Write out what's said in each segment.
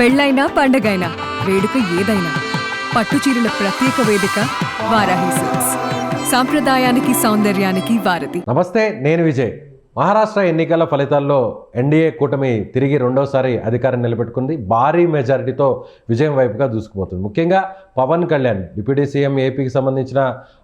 పెళ్ళైనా పండగైనా వేడుక ఏదైనా పట్టుచీరల ప్రత్యేక వేదిక వారాహి సిల్క్స్. సాంప్రదాయానికి సౌందర్యానికి వారధి. నమస్తే, నేను విజయ్. మహారాష్ట్ర ఎన్నికల ఫలితాల్లో ఎన్డీఏ కూటమి తిరిగి రెండోసారి అధికారం నిలబెట్టుకుంది. భారీ మెజారిటీతో విజయం వైపుగా దూసుకుపోతుంది. ముఖ్యంగా పవన్ కళ్యాణ్ డిప్యూటీ సీఎం ఏపీకి సంబంధించిన,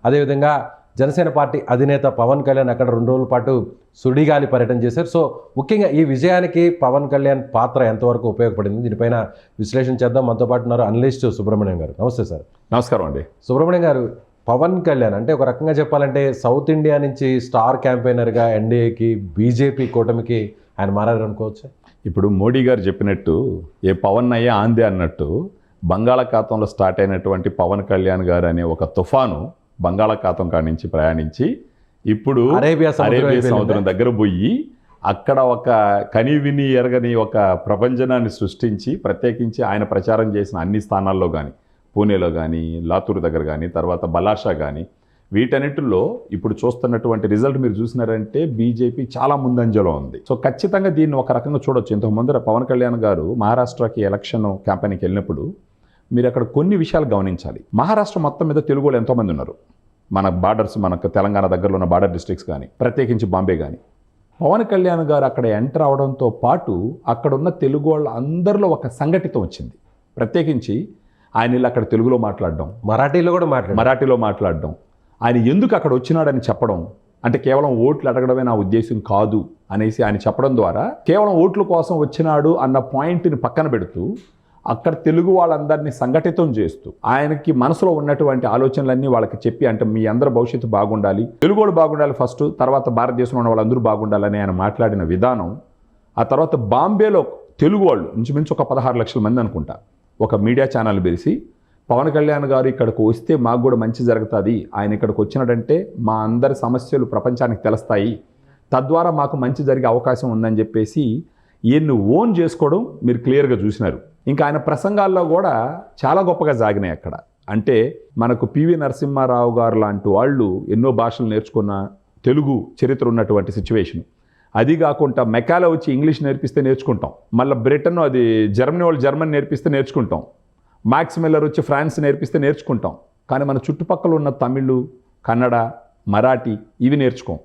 అదేవిధంగా జనసేన పార్టీ అధినేత పవన్ కళ్యాణ్ అక్కడ 2 రోజుల పాటు సుడిగాలి పర్యటన చేశారు. సో ముఖ్యంగా ఈ విజయానికి పవన్ కళ్యాణ్ పాత్ర ఎంతవరకు ఉపయోగపడింది, దీనిపైన విశ్లేషణ చేద్దాం. మనతో పాటు ఉన్నారు అనలిస్ట్ సుబ్రహ్మణ్యం గారు. నమస్తే సార్. నమస్కారం అండి. సుబ్రహ్మణ్యం గారు, పవన్ కళ్యాణ్ అంటే ఒక రకంగా చెప్పాలంటే సౌత్ ఇండియా నుంచి స్టార్ క్యాంపెయినర్గా ఎన్డీఏకి, బీజేపీ కూటమికి ఆయన మారారు అనుకోవచ్చు. ఇప్పుడు మోడీ గారు చెప్పినట్టు ఏ పవన్ అయ్యే ఆందే అన్నట్టు బంగాళాఖాతంలో స్టార్ట్ అయినటువంటి పవన్ కళ్యాణ్ గారు అనే ఒక తుఫాను బంగాళాఖాతం కాడి నుంచి ప్రయాణించి ఇప్పుడు అరేబియా సముద్రం దగ్గర పోయి అక్కడ ఒక కనివిని ఎరగని ఒక ప్రపంచనాన్ని సృష్టించి, ప్రత్యేకించి ఆయన ప్రచారం చేసిన అన్ని స్థానాల్లో కానీ, పూణేలో కానీ, లాతూర్ దగ్గర కానీ, తర్వాత బలాషా కానీ, వీటన్నిటిలో ఇప్పుడు చూస్తున్నటువంటి రిజల్ట్ మీరు చూసినారంటే బీజేపీ చాలా ముందంజలో ఉంది. సో ఖచ్చితంగా దీన్ని ఒక రకంగా చూడొచ్చు. ఇంతకు ముందర పవన్ కళ్యాణ్ గారు మహారాష్ట్రకి ఎలక్షన్ క్యాంపెయిన్కి వెళ్ళినప్పుడు మీరు అక్కడ కొన్ని విషయాలు గమనించాలి. మహారాష్ట్ర మొత్తం మీద తెలుగు వాళ్ళు ఎంతోమంది ఉన్నారు. మన బార్డర్స్, మనకు తెలంగాణ దగ్గరలో ఉన్న బార్డర్ డిస్ట్రిక్ట్స్ కానీ, ప్రత్యేకించి బాంబే కానీ, పవన్ కళ్యాణ్ గారు అక్కడ ఎంటర్ అవడంతో పాటు అక్కడ ఉన్న తెలుగు వాళ్ళ అందరిలో ఒక సంఘటితం వచ్చింది. ప్రత్యేకించి ఆయన వీళ్ళు అక్కడ తెలుగులో మాట్లాడడం, మరాఠీలో మాట్లాడడం, ఆయన ఎందుకు అక్కడ వచ్చినాడని చెప్పడం, అంటే కేవలం ఓట్లు అడగడమే నా ఉద్దేశం కాదు అనేసి ఆయన చెప్పడం ద్వారా కేవలం ఓట్ల కోసం వచ్చినాడు అన్న పాయింట్ని పక్కన పెడుతూ అక్కడ తెలుగు వాళ్ళందరినీ సంఘటితం చేస్తూ ఆయనకి మనసులో ఉన్నటువంటి ఆలోచనలన్నీ వాళ్ళకి చెప్పి, అంటే మీ అందరి భవిష్యత్తు బాగుండాలి, తెలుగు వాళ్ళు బాగుండాలి ఫస్ట్, తర్వాత భారతదేశంలో ఉన్న వాళ్ళందరూ బాగుండాలని ఆయన మాట్లాడిన విధానం. ఆ తర్వాత బాంబేలో తెలుగు వాళ్ళు ఇంచుమించు ఒక 16 లక్షల మంది అనుకుంటా ఒక మీడియా ఛానల్ పిలిచి, పవన్ కళ్యాణ్ గారు ఇక్కడికి వస్తే మాకు కూడా మంచి జరుగుతుంది, ఆయన ఇక్కడికి వచ్చినాడంటే మా అందరి సమస్యలు ప్రపంచానికి తెలుస్తాయి, తద్వారా మాకు మంచి జరిగే అవకాశం ఉందని చెప్పేసి ఈయన్ని ఓన్ చేసుకోవడం మీరు క్లియర్గా చూసినారు. ఇంకా ఆయన ప్రసంగాల్లో కూడా చాలా గొప్పగా సాగినాయి అక్కడ. అంటే మనకు పివి నరసింహారావు గారు లాంటి వాళ్ళు ఎన్నో భాషలు నేర్చుకున్న తెలుగు చరిత్ర ఉన్నటువంటి సిచ్యువేషన్. అది కాకుండా మెకాలో వచ్చి ఇంగ్లీష్ నేర్పిస్తే నేర్చుకుంటాం, మళ్ళీ బ్రిటన్ అది జర్మనీ వాళ్ళు జర్మన్ నేర్పిస్తే నేర్చుకుంటాం, మ్యాక్స్ మిల్లర్ వచ్చి ఫ్రాన్స్ నేర్పిస్తే నేర్చుకుంటాం. కానీ మన చుట్టుపక్కల ఉన్న తమిళ్, కన్నడ, మరాఠీ ఇవి నేర్చుకోం.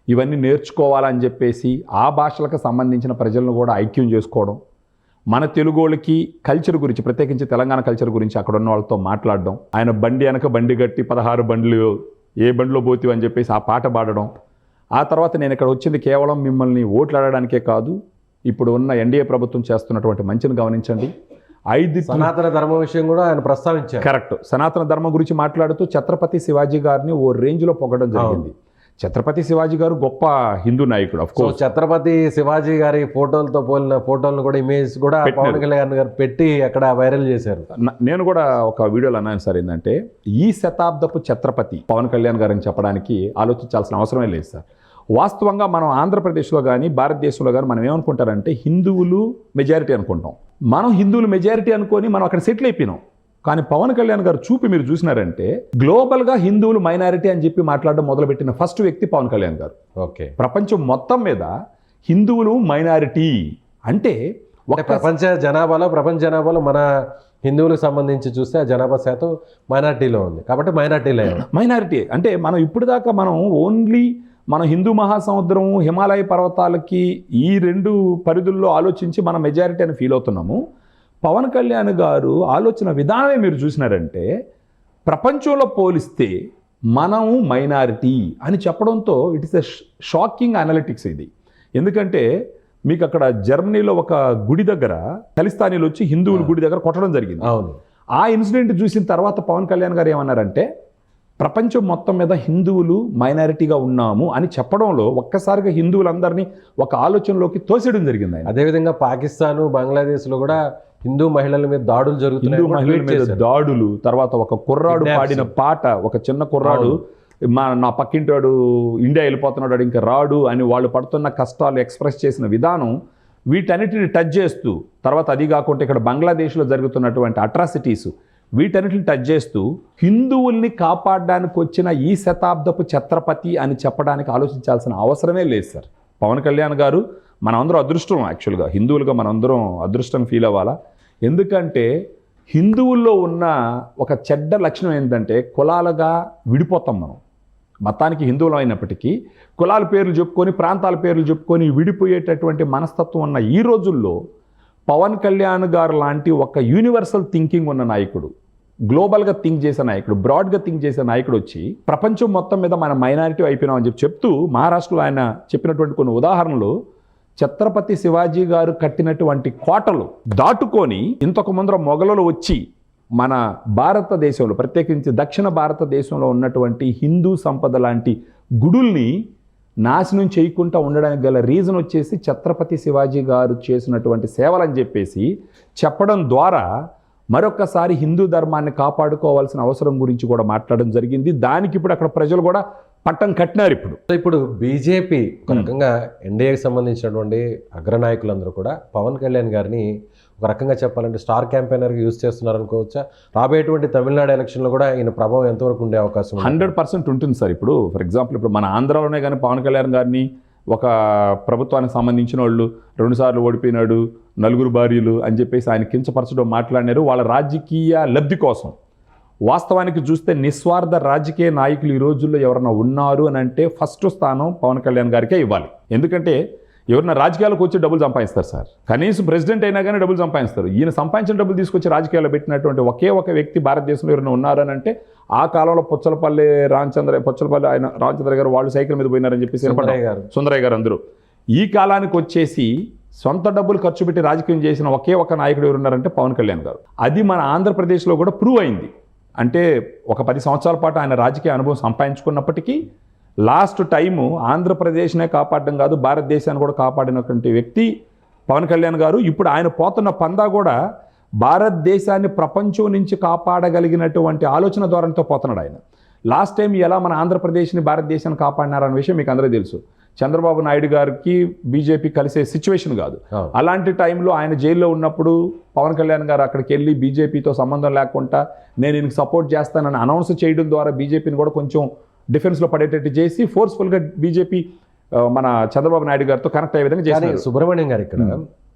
ఇవన్నీ నేర్చుకోవాలని చెప్పేసి ఆ భాషలకు సంబంధించిన ప్రజలను కూడా ఐక్యం చేసుకోవడం, మన తెలుగు వాళ్ళకి కల్చర్ గురించి, ప్రత్యేకించి తెలంగాణ కల్చర్ గురించి అక్కడ ఉన్న వాళ్ళతో మాట్లాడడం, ఆయన బండి వెనక బండి కట్టి 16 బండ్లు ఏ బండిలో పోతివి అని చెప్పేసి ఆ పాట పాడడం. ఆ తర్వాత నేను ఇక్కడ వచ్చింది కేవలం మిమ్మల్ని ఓట్లు అడగడానికే కాదు, ఇప్పుడు ఉన్న ఎన్డీఏ ప్రభుత్వం చేస్తున్నటువంటి మంచిని గమనించండి. సనాతన ధర్మ విషయం కూడా ఆయన ప్రస్తావించారు. కరెక్ట్. సనాతన ధర్మం గురించి మాట్లాడుతూ ఛత్రపతి శివాజీ గారిని ఓ రేంజ్లో పొగడం జరిగింది. ఛత్రపతి శివాజీ గారు గొప్ప హిందూ నాయకుడు. అఫ్ కోర్స్ ఛత్రపతి శివాజీ గారి ఫోటోలతో పోలిన ఫోటోలను కూడా, ఇమేజ్ కూడా పవన్ కళ్యాణ్ గారు పెట్టి అక్కడ వైరల్ చేశారు. నేను కూడా ఒక వీడియోలో అన్నాను సార్, ఏంటంటే ఈ శతాబ్దపు ఛత్రపతి పవన్ కళ్యాణ్ గారిని చెప్పడానికి ఆలోచించాల్సిన అవసరమే లేదు సార్. వాస్తవంగా మనం ఆంధ్రప్రదేశ్లో కానీ, భారతదేశంలో కానీ మనం ఏమనుకుంటారంటే హిందువులు మెజారిటీ అనుకుంటాం. మనం హిందువులు మెజారిటీ అనుకొని మనం అక్కడ సెటిల్ అయిపోయినాం. కానీ పవన్ కళ్యాణ్ గారు చూపి మీరు చూసినారంటే గ్లోబల్గా హిందువులు మైనారిటీ అని చెప్పి మాట్లాడడం మొదలుపెట్టిన ఫస్ట్ వ్యక్తి పవన్ కళ్యాణ్ గారు. ఓకే, ప్రపంచం మొత్తం మీద హిందువులు మైనారిటీ అంటే ప్రపంచ జనాభాలో మన హిందువులకు సంబంధించి చూస్తే ఆ జనాభా శాతం మైనారిటీలో ఉంది కాబట్టి మైనారిటీ అంటే మనం ఇప్పుడు దాకా మనం ఓన్లీ మన హిందూ మహాసముద్రం, హిమాలయ పర్వతాలకి ఈ 2 పరిధుల్లో ఆలోచించి మనం మెజారిటీ అని ఫీల్ అవుతున్నాము. పవన్ కళ్యాణ్ గారు ఆలోచన విధానమే మీరు చూసినారంటే ప్రపంచంలో పోలిస్తే మనం మైనారిటీ అని చెప్పడంతో it is a shocking analytics ఇది. ఎందుకంటే మీకు అక్కడ జర్మనీలో ఒక గుడి దగ్గర ఖలిస్తానీలు వచ్చి హిందువుల గుడి దగ్గర కొట్టడం జరిగింది. ఆ ఇన్సిడెంట్ చూసిన తర్వాత పవన్ కళ్యాణ్ గారు ఏమన్నారంటే ప్రపంచం మొత్తం మీద హిందువులు మైనారిటీగా ఉన్నాము అని చెప్పడంలో ఒక్కసారిగా హిందువులందరినీ ఒక ఆలోచనలోకి తోసేయడం జరిగింది. అదేవిధంగా పాకిస్తాను, బంగ్లాదేశ్లో కూడా హిందూ మహిళల మీద దాడులు జరుగుతున్నాయి. హిందూ మహిళల మీద దాడులు, తర్వాత ఒక కుర్రాడు పాడిన పాట, ఒక చిన్న కుర్రాడు నా పక్కింటాడు ఇండియా వెళ్ళిపోతున్నాడు ఇంకా రాడు అని వాళ్ళు పడుతున్న కష్టాలు ఎక్స్ప్రెస్ చేసిన విధానం, వీటన్నిటిని టచ్ చేస్తూ, తర్వాత అది కాకుండా ఇక్కడ బంగ్లాదేశ్లో జరుగుతున్నటువంటి అట్రాసిటీస్, వీటన్నిటిని టచ్ చేస్తూ హిందువుల్ని కాపాడడానికి వచ్చిన ఈ శతాబ్దపు ఛత్రపతి అని చెప్పడానికి ఆలోచించాల్సిన అవసరమే లేదు సార్. పవన్ కళ్యాణ్ గారు మనందరం అదృష్టం, యాక్చువల్గా హిందువులుగా మనందరం అదృష్టం ఫీల్ అవ్వాలా. ఎందుకంటే హిందువుల్లో ఉన్న ఒక చెడ్డ లక్షణం ఏంటంటే కులాలుగా విడిపోతాం మనం. మతానికి హిందువులు అయినప్పటికీ కులాల పేర్లు చెప్పుకొని ప్రాంతాల పేర్లు చెప్పుకొని విడిపోయేటటువంటి మనస్తత్వం ఉన్న ఈ రోజుల్లో పవన్ కళ్యాణ్ గారు లాంటి ఒక యూనివర్సల్ థింకింగ్ ఉన్న నాయకుడు, గ్లోబల్గా థింక్ చేసే నాయకుడు, బ్రాడ్గా థింక్ చేసే నాయకుడు వచ్చి ప్రపంచం మొత్తం మీద మన మైనారిటీ అయిపోయినామని చెప్తూ మహారాష్ట్రలో ఆయన చెప్పినటువంటి కొన్ని ఉదాహరణలు, ఛత్రపతి శివాజీ గారు కట్టినటువంటి కోటలు దాటుకొని ఇంతకు ముందర మొఘలులు వచ్చి మన భారతదేశంలో ప్రత్యేకించి దక్షిణ భారతదేశంలో ఉన్నటువంటి హిందూ సంపద లాంటి గుడుల్ని నాశనం చేయకుండా ఉండడానికి గల రీజన్ వచ్చేసి ఛత్రపతి శివాజీ గారు చేసినటువంటి సేవలని చెప్పేసి చెప్పడం ద్వారా మరొకసారి హిందూ ధర్మాన్ని కాపాడుకోవాల్సిన అవసరం గురించి కూడా మాట్లాడడం జరిగింది. దానికి ఇప్పుడు అక్కడ ప్రజలు కూడా పట్టం కట్టినారు. ఇప్పుడు బీజేపీ ఒక రకంగా ఎన్డీఏకి సంబంధించినటువంటి అగ్రనాయకులందరూ కూడా పవన్ కళ్యాణ్ గారిని ఒక రకంగా చెప్పాలంటే స్టార్ క్యాంపెయినర్గా యూజ్ చేస్తున్నారు అనుకోవచ్చా? రాబోయేటువంటి తమిళనాడు ఎలక్షన్లో కూడా ఈయన ప్రభావం ఎంతవరకు ఉండే అవకాశం 100% ఉంటుంది సార్. ఇప్పుడు ఫర్ ఎగ్జాంపుల్ ఇప్పుడు మన ఆంధ్రాలోనే కానీ పవన్ కళ్యాణ్ గారిని ఒక ప్రభుత్వానికి సంబంధించిన వాళ్ళు 2 సార్లు ఓడిపోయినాడు, 4 భార్యలు అని చెప్పేసి ఆయన కించపరచడం మాట్లాడినారు వాళ్ళ రాజకీయ లబ్ధి కోసం. వాస్తవానికి చూస్తే నిస్వార్థ రాజకీయ నాయకులు ఈ రోజుల్లో ఎవరన్నా ఉన్నారు అని అంటే ఫస్ట్ స్థానం పవన్ కళ్యాణ్ గారికే ఇవ్వాలి. ఎందుకంటే ఎవరైనా రాజకీయాలకు వచ్చి డబ్బులు సంపాదిస్తారు సార్, కనీసం ప్రెసిడెంట్ అయినా కానీ డబ్బులు సంపాదిస్తారు. ఈయన సంపాదించిన డబ్బులు తీసుకొచ్చి రాజకీయాల్లో పెట్టినటువంటి ఒకే ఒక వ్యక్తి భారతదేశంలో ఎవరైనా ఉన్నారని అంటే ఆ కాలంలో పొచ్చలపల్లి ఆయన రామచంద్ర గారు వాళ్ళు సైకిల్ మీద పోయినారని చెప్పేసి సుందరయ్య గారు అందరూ. ఈ కాలానికి వచ్చేసి సొంత డబ్బులు ఖర్చు పెట్టి రాజకీయం చేసిన ఒకే ఒక నాయకుడు ఎవరున్నారంటే పవన్ కళ్యాణ్ గారు. అది మన ఆంధ్రప్రదేశ్లో కూడా ప్రూవ్ అయింది. అంటే ఒక 10 సంవత్సరాల పాటు ఆయన రాజకీయ అనుభవం సంపాదించుకున్నప్పటికీ లాస్ట్ టైము ఆంధ్రప్రదేశ్నే కాపాడడం కాదు భారతదేశాన్ని కూడా కాపాడినటువంటి వ్యక్తి పవన్ కళ్యాణ్ గారు. ఇప్పుడు ఆయన పోతున్న పందా కూడా భారతదేశాన్ని ప్రపంచం నుంచి కాపాడగలిగినటువంటి ఆలోచన ధోరణితో పోతున్నాడు ఆయన. లాస్ట్ టైం ఎలా మన ఆంధ్రప్రదేశ్ని భారతదేశాన్ని కాపాడినారన్న విషయం మీకు అందరూ తెలుసు. చంద్రబాబు నాయుడు గారికి బీజేపీ కలిసే సిచ్యువేషన్ కాదు. అలాంటి టైంలో ఆయన జైల్లో ఉన్నప్పుడు పవన్ కళ్యాణ్ గారు అక్కడికి వెళ్ళి బీజేపీతో సంబంధం లేకుండా నేను ఈయనకి సపోర్ట్ చేస్తానని అనౌన్స్ చేయడం ద్వారా బీజేపీని కూడా కొంచెం డిఫెన్స్లో పడేటట్టు చేసి ఫోర్స్ఫుల్గా బీజేపీ మన చంద్రబాబు నాయుడు గారితో కనెక్ట్ అయ్యే విధంగా చేశారు. సుబ్రహ్మణ్యం గారు ఇక్కడ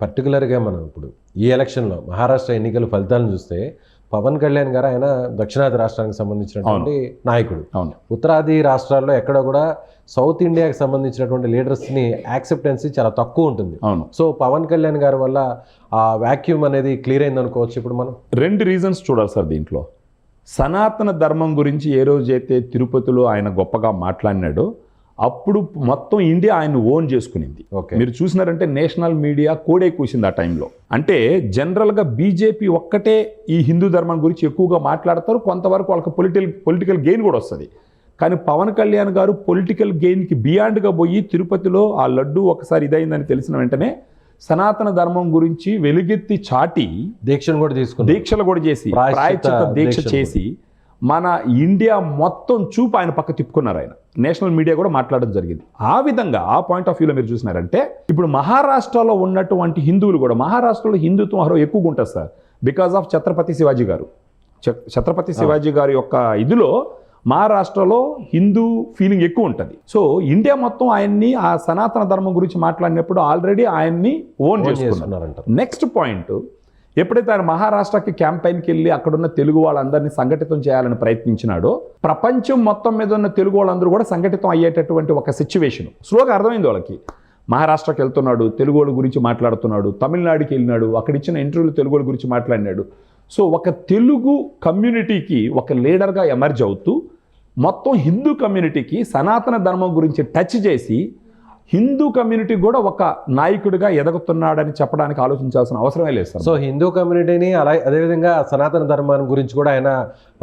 పర్టికులర్గా మనం ఇప్పుడు ఈ ఎలక్షన్లో మహారాష్ట్ర ఎన్నికల ఫలితాలను చూస్తే పవన్ కళ్యాణ్ గారు ఆయన దక్షిణాది రాష్ట్రానికి సంబంధించినటువంటి నాయకుడు. ఉత్తరాది రాష్ట్రాల్లో ఎక్కడ కూడా సౌత్ ఇండియాకి సంబంధించినటువంటి లీడర్స్ని యాక్సెప్టెన్సీ చాలా తక్కువ ఉంటుంది. సో పవన్ కళ్యాణ్ గారి వల్ల ఆ వాక్యూమ్ అనేది క్లియర్ అయింది అనుకోవచ్చు. ఇప్పుడు మనం 2 రీజన్స్ చూడాలి సార్ దీంట్లో. సనాతన ధర్మం గురించి ఏ రోజైతే తిరుపతిలో ఆయన గొప్పగా మాట్లాడినాడో అప్పుడు మొత్తం ఇండియా ఆయన ఓన్ చేసుకునింది. మీరు చూసినారంటే నేషనల్ మీడియా కోడే కూసింది ఆ టైంలో. అంటే జనరల్గా బీజేపీ ఒక్కటే ఈ హిందూ ధర్మం గురించి ఎక్కువగా మాట్లాడతారు, కొంతవరకు వాళ్ళకి పొలిటికల్ గెయిన్ కూడా వస్తుంది. కానీ పవన్ కళ్యాణ్ గారు పొలిటికల్ గెయిన్కి బియాండ్గా పోయి తిరుపతిలో ఆ లడ్డు ఒకసారి ఇదైందని తెలిసిన వెంటనే సనాతన ధర్మం గురించి వెలుగెత్తి చాటి దీక్షలు కూడా చేసి ప్రాయశ్చిత్త దీక్ష చేసి మన ఇండియా మొత్తం చూపు ఆయన పక్క తిప్పుకున్నారు. ఆయన నేషనల్ మీడియా కూడా మాట్లాడడం జరిగింది. ఆ విధంగా ఆ పాయింట్ ఆఫ్ వ్యూలో మీరు చూసినారంటే ఇప్పుడు మహారాష్ట్రలో ఉన్నటువంటి హిందువులు కూడా మహారాష్ట్రలో హిందుత్వం ఎక్కువగా ఉంటుంది sir, because of Chhatrapati Shivaji గారు. ఛత్రపతి శివాజీ గారి యొక్క ఇదిలో మహారాష్ట్రలో హిందూ ఫీలింగ్ ఎక్కువ ఉంటుంది. సో ఇండియా మొత్తం ఆయన్ని ఆ సనాతన ధర్మం గురించి మాట్లాడినప్పుడు ఆల్రెడీ ఆయన్ని ఓన్ చేసుకున్నారంట. నెక్స్ట్ పాయింట్, ఎప్పుడైతే ఆయన మహారాష్ట్రకి క్యాంపెయిన్కి వెళ్ళి అక్కడున్న తెలుగు వాళ్ళందరినీ సంఘటితం చేయాలని ప్రయత్నించినాడో ప్రపంచం మొత్తం మీద ఉన్న తెలుగు వాళ్ళందరూ కూడా సంఘటితం అయ్యేటటువంటి ఒక సిచ్యువేషన్ స్లోగా అర్థమైంది వాళ్ళకి. మహారాష్ట్రకి వెళ్తున్నాడు, తెలుగు వాళ్ళ గురించి మాట్లాడుతున్నాడు, తమిళనాడుకి వెళ్ళినాడు, అక్కడ ఇచ్చిన ఇంటర్వ్యూలు తెలుగు వాళ్ళ గురించి మాట్లాడినాడు. సో ఒక తెలుగు కమ్యూనిటీకి ఒక లీడర్గా ఎమర్జ్ అవుతూ మొత్తం హిందూ కమ్యూనిటీకి సనాతన ధర్మం గురించి టచ్ చేసి హిందూ కమ్యూనిటీ కూడా ఒక నాయకుడిగా ఎదగుతున్నాడని చెప్పడానికి ఆలోచించాల్సిన అవసరమే లేదు సార్. సో హిందూ కమ్యూనిటీని అదేవిధంగా సనాతన ధర్మాన్ని గురించి కూడా ఆయన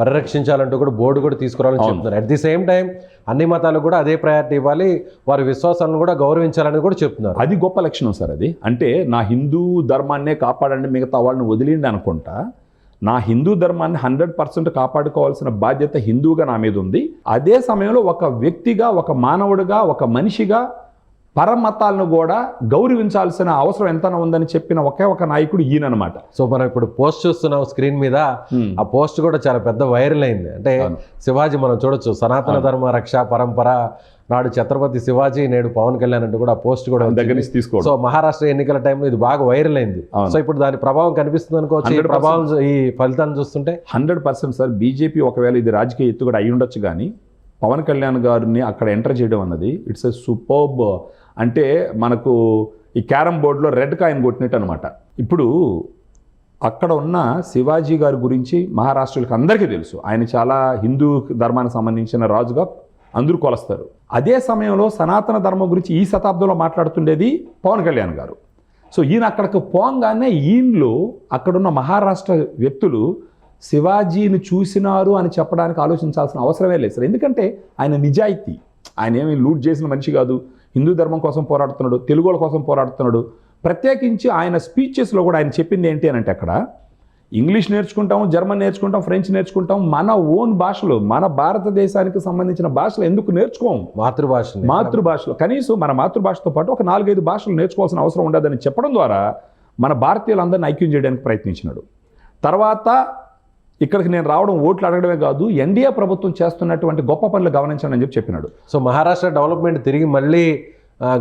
పరిరక్షించాలంటూ కూడా బోర్డు కూడా తీసుకురావాలని చెప్తున్నారు. అట్ ది సేమ్ టైం అన్ని మతాలకు కూడా అదే ప్రయారిటీ ఇవ్వాలి, వారి విశ్వాసాలను కూడా గౌరవించాలని కూడా చెప్తున్నారు. అది గొప్ప లక్షణం సార్. అది అంటే నా హిందూ ధర్మాన్నే కాపాడండి, మిగతా వాళ్ళని వదిలిండి అనుకుంటా. నా హిందూ ధర్మాన్ని 100% కాపాడుకోవాల్సిన బాధ్యత హిందువుగా నా మీద ఉంది. అదే సమయంలో ఒక వ్యక్తిగా, ఒక మానవుడిగా, ఒక మనిషిగా పరమతాలను కూడా గౌరవించాల్సిన అవసరం ఎంత ఉందని చెప్పిన ఒకే ఒక నాయకుడు ఈయనమాట. సో మనం ఇప్పుడు పోస్ట్ చూస్తున్నాం స్క్రీన్ మీద, ఆ పోస్ట్ కూడా చాలా పెద్ద వైరల్ అయింది. అంటే శివాజీ మనం చూడొచ్చు, సనాతన ధర్మ రక్ష పరంపర నాడు ఛత్రపతి శివాజీ నేడు పవన్ కళ్యాణ్ అంటూ కూడా పోస్ట్ కూడా దగ్గర వచ్చింది. నుంచి తీసుకోవడం. సో మహారాష్ట్ర ఎన్నికల టైంలో ఇది బాగా వైరల్ అయింది. అవును. సో ఇప్పుడు దాని ప్రభావం కనిపిస్తుంది అనుకోవచ్చు. ఈ 100% ప్రభావం ఈ ఫలితాన్ని చూస్తుంటే 100% సార్. బీజేపీ ఒకవేళ ఇది రాజకీయ ఎత్తు కూడా అయి ఉండొచ్చు, కానీ పవన్ కళ్యాణ్ గారిని అక్కడ ఎంటర్ చేయడం అన్నది ఇట్స్ ఎ సూపర్బ్. అంటే మనకు ఈ క్యారమ్ బోర్డులో రెడ్ కాయిన్ కొట్టినట్టు అనమాట. ఇప్పుడు అక్కడ ఉన్న శివాజీ గారి గురించి మహారాష్ట్రలకు అందరికీ తెలుసు. ఆయన చాలా హిందూ ధర్మానికి సంబంధించిన రాజుగా అందరూ కొలుస్తారు. అదే సమయంలో సనాతన ధర్మం గురించి ఈ శతాబ్దంలో మాట్లాడుతుండేది పవన్ కళ్యాణ్ గారు. సో ఈయన అక్కడికి పోగానే ఈయనలో అక్కడున్న మహారాష్ట్ర వ్యక్తులు శివాజీని చూసినారు అని చెప్పడానికి ఆలోచించాల్సిన అవసరమే లేదు సార్. ఎందుకంటే ఆయన నిజాయితీ, ఆయన ఏమి లూట్ చేసిన మనిషి కాదు. హిందూ ధర్మం కోసం పోరాడుతున్నాడు, తెలుగుల కోసం పోరాడుతున్నాడు. ప్రత్యేకించి ఆయన స్పీచెస్లో కూడా ఆయన చెప్పింది ఏంటి అని అంటే, అక్కడ ఇంగ్లీష్ నేర్చుకుంటాం, జర్మన్ నేర్చుకుంటాం, ఫ్రెంచ్ నేర్చుకుంటాం, మన ఓన్ భాషలు, మన భారతదేశానికి సంబంధించిన భాషలు ఎందుకు నేర్చుకోం? మాతృభాషలో కనీసం మన మాతృభాషతో పాటు ఒక 4-5 భాషలు నేర్చుకోవాల్సిన అవసరం ఉండదని చెప్పడం ద్వారా మన భారతీయులందరినీ ఐక్యం చేయడానికి ప్రయత్నించినాడు. తర్వాత ఇక్కడికి నేను రావడం ఓట్లు అడగడమే కాదు, ఎన్డీఏ ప్రభుత్వం చేస్తున్నటువంటి గొప్ప పనులు గమనించండి అని చెప్పినాడు. సో మహారాష్ట్ర డెవలప్మెంట్ తిరిగి మళ్ళీ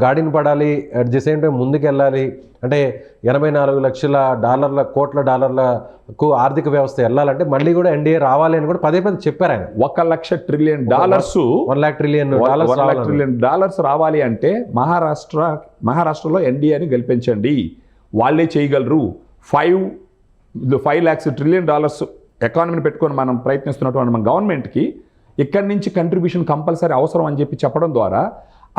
గాడిని పడాలి, అట్ ది సేమ్ టైం ముందుకెళ్ళాలి అంటే 84 లక్షల కోట్ల డాలర్లకు ఆర్థిక వ్యవస్థ వెళ్ళాలంటే మళ్ళీ కూడా ఎన్డీఏ రావాలి అని కూడా పదే చెప్పారు ఆయన. $1,00,000 ట్రిలియన్ $1 ట్రిలియన్ రావాలి అంటే మహారాష్ట్రలో ఎన్డీఏని గెలిపించండి, వాళ్ళే చేయగలరు. 5 lakhs ట్రిలియన్ ఎకానమీని పెట్టుకొని మనం ప్రయత్నిస్తున్నటువంటి మన గవర్నమెంట్కి ఇక్కడి నుంచి కంట్రిబ్యూషన్ కంపల్సరీ అవసరం అని చెప్పడం ద్వారా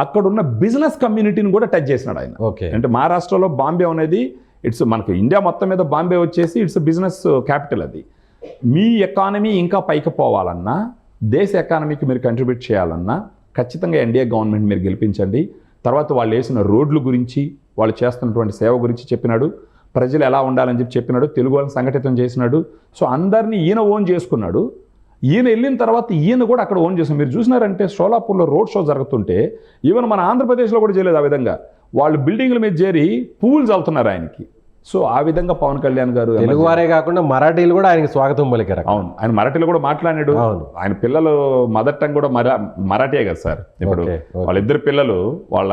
అక్కడున్న బిజినెస్ కమ్యూనిటీని కూడా టచ్ చేసినాడు ఆయన. అంటే మహారాష్ట్రలో బాంబే అనేది ఇట్స్ మనకు ఇండియా మొత్తం మీద బాంబే వచ్చేసి ఇట్స్ బిజినెస్ క్యాపిటల్. అది మీ ఎకానమీ ఇంకా పైకి పోవాలన్నా, దేశ ఎకానమీకి మీరు కంట్రిబ్యూట్ చేయాలన్నా ఖచ్చితంగా ఎన్డీఏ గవర్నమెంట్ మీరు గెలిపించండి. తర్వాత వాళ్ళు వేసిన రోడ్ల గురించి, వాళ్ళు చేస్తున్నటువంటి సేవ గురించి చెప్పినాడు. ప్రజలు ఎలా ఉండాలని చెప్పినాడు. తెలుగు వాళ్ళని సంఘటితం చేసినాడు. సో అందరినీ ఈయన ఓన్ చేసుకున్నాడు. ఈయన వెళ్ళిన తర్వాత ఈయన కూడా అక్కడ ఓన్ చేశారు. మీరు చూసినారంటే షోలాపూర్లో రోడ్ షో జరుగుతుంటే ఈవెన్ మన ఆంధ్రప్రదేశ్లో కూడా చేయలేదు ఆ విధంగా. వాళ్ళు బిల్డింగ్ల మీద చేరి పువ్వులు చల్లుతున్నారు ఆయనకి. సో ఆ విధంగా పవన్ కళ్యాణ్ గారు తెలుగువారే కాకుండా మరాఠీలు కూడా ఆయనకి స్వాగతం పలికారు. అవును, ఆయన మరాఠీలో కూడా మాట్లాడాడు. ఆయన పిల్లలు మదర్ టంగ్ కూడా మరాఠీయే కదా సార్. ఇప్పుడు వాళ్ళిద్దరు పిల్లలు వాళ్ళ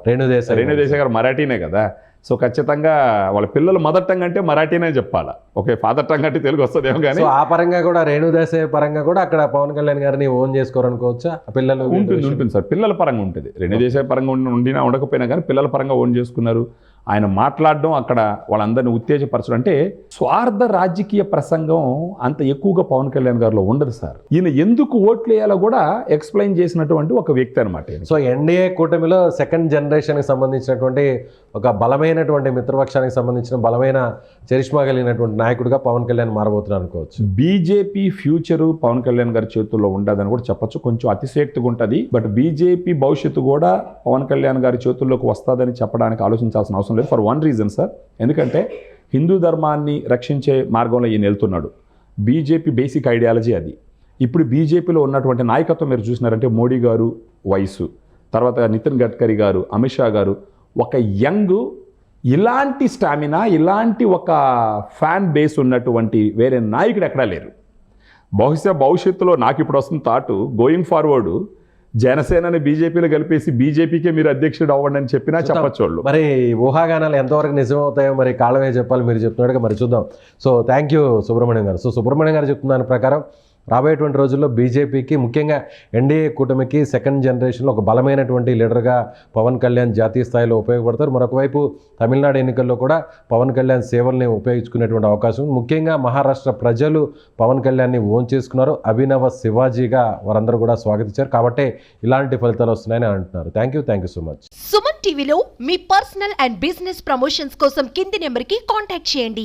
రేణుదేశాయ్ గారు మరాఠీనే కదా. సో ఖచ్చితంగా వాళ్ళ పిల్లలు మదర్ టంగ్ అంటే మరాఠీనే చెప్పాలా. ఓకే, ఫాదర్ టంగ్ అంటే తెలుగు వస్తుందేమో కానీ ఆ పరంగా కూడా రేణుదేశాయ్ పరంగా కూడా అక్కడ పవన్ కళ్యాణ్ గారిని ఓన్ చేసుకోరనుకోవచ్చా? పిల్లలు ఉంటుంది సార్, పిల్లల పరంగా ఉంటుంది. రేణుదేశాయ్ పరంగా ఉండినా ఉండకపోయినా కానీ పిల్లల పరంగా ఓన్ చేసుకున్నారు. ఆయన మాట్లాడడం అక్కడ వాళ్ళందరినీ ఉత్తేజపరచడం అంటే స్వార్థ రాజకీయ ప్రసంగం అంత ఎక్కువగా పవన్ కళ్యాణ్ గారిలో ఉండదు సార్. ఈయన ఎందుకు ఓట్లు వేయాలో కూడా ఎక్స్ప్లెయిన్ చేసినటువంటి ఒక వ్యక్తి అనమాట. సో ఎన్డీఏ కూటమిలో సెకండ్ జనరేషన్కి సంబంధించినటువంటి ఒక బలమైనటువంటి మిత్రపక్షానికి సంబంధించిన బలమైన చరిష్మా కలిగినటువంటి నాయకుడిగా పవన్ కళ్యాణ్ మారబోతున్నారు అనుకోవచ్చు. బీజేపీ ఫ్యూచరు పవన్ కళ్యాణ్ గారి చేతుల్లో ఉండదని కూడా చెప్పొచ్చు. కొంచెం అతిశయోక్తిగా ఉంటుంది. బట్ బీజేపీ భవిష్యత్తు కూడా పవన్ కళ్యాణ్ గారి చేతుల్లోకి వస్తుందని చెప్పడానికి ఆలోచించాల్సిన అవసరం లేదు. ఫర్ వన్ రీజన్ సార్, ఎందుకంటే హిందూ ధర్మాన్ని రక్షించే మార్గంలో ఈయన వెళ్తున్నాడు. బీజేపీ బేసిక్ ఐడియాలజీ అది. ఇప్పుడు బీజేపీలో ఉన్నటువంటి నాయకత్వం మీరు చూసినారంటే మోడీ గారు వయసు, తర్వాత నితిన్ గడ్కరీ గారు, అమిత్ షా గారు, ఒక యంగ్ ఇలాంటి స్టామినా, ఇలాంటి ఒక ఫ్యాన్ బేస్ ఉన్నటువంటి వేరే నాయకుడు ఎక్కడా లేరు. బహుశా భవిష్యత్తులో నాకు ఇప్పుడు వస్తుంది థాట్, గోయింగ్ ఫార్వర్డ్ జనసేనని బీజేపీలో కలిపేసి బీజేపీకే మీరు అధ్యక్షుడు అవ్వండి అని చెప్పినా చెప్పచ్చు వాళ్ళు. మరి ఊహాగానాలు ఎంతవరకు నిజమవుతాయో మరి కాలమే చెప్పాలి. మీరు చెప్తున్నాడుగా మరి చూద్దాం. సో థ్యాంక్ యూ సుబ్రహ్మణ్యం గారు. సో సుబ్రహ్మణ్యం గారు చెప్తున్న దాని ప్రకారం రాబోయేటువంటి రోజుల్లో బీజేపీకి, ముఖ్యంగా ఎన్డీఏ కూటమికి సెకండ్ జనరేషన్లో ఒక బలమైనటువంటి లీడర్గా పవన్ కళ్యాణ్ జాతీయ స్థాయిలో ఉపయోగపడతారు. మరొకవైపు తమిళనాడు ఎన్నికల్లో కూడా పవన్ కళ్యాణ్ సేవల్ని ఉపయోగించుకునేటువంటి అవకాశం. ముఖ్యంగా మహారాష్ట్ర ప్రజలు పవన్ కళ్యాణ్ని ఓన్ చేసుకున్నారు. అభినవ శివాజీగా వారందరూ కూడా స్వాగతించారు. కాబట్టి ఇలాంటి ఫలితాలు వస్తున్నాయని అంటున్నారు. Thank you so much. Suman టీవీలో మీ పర్సనల్ అండ్ బిజినెస్ ప్రమోషన్స్ కోసం కింది నెంబర్కి కాంటాక్ట్ చేయండి.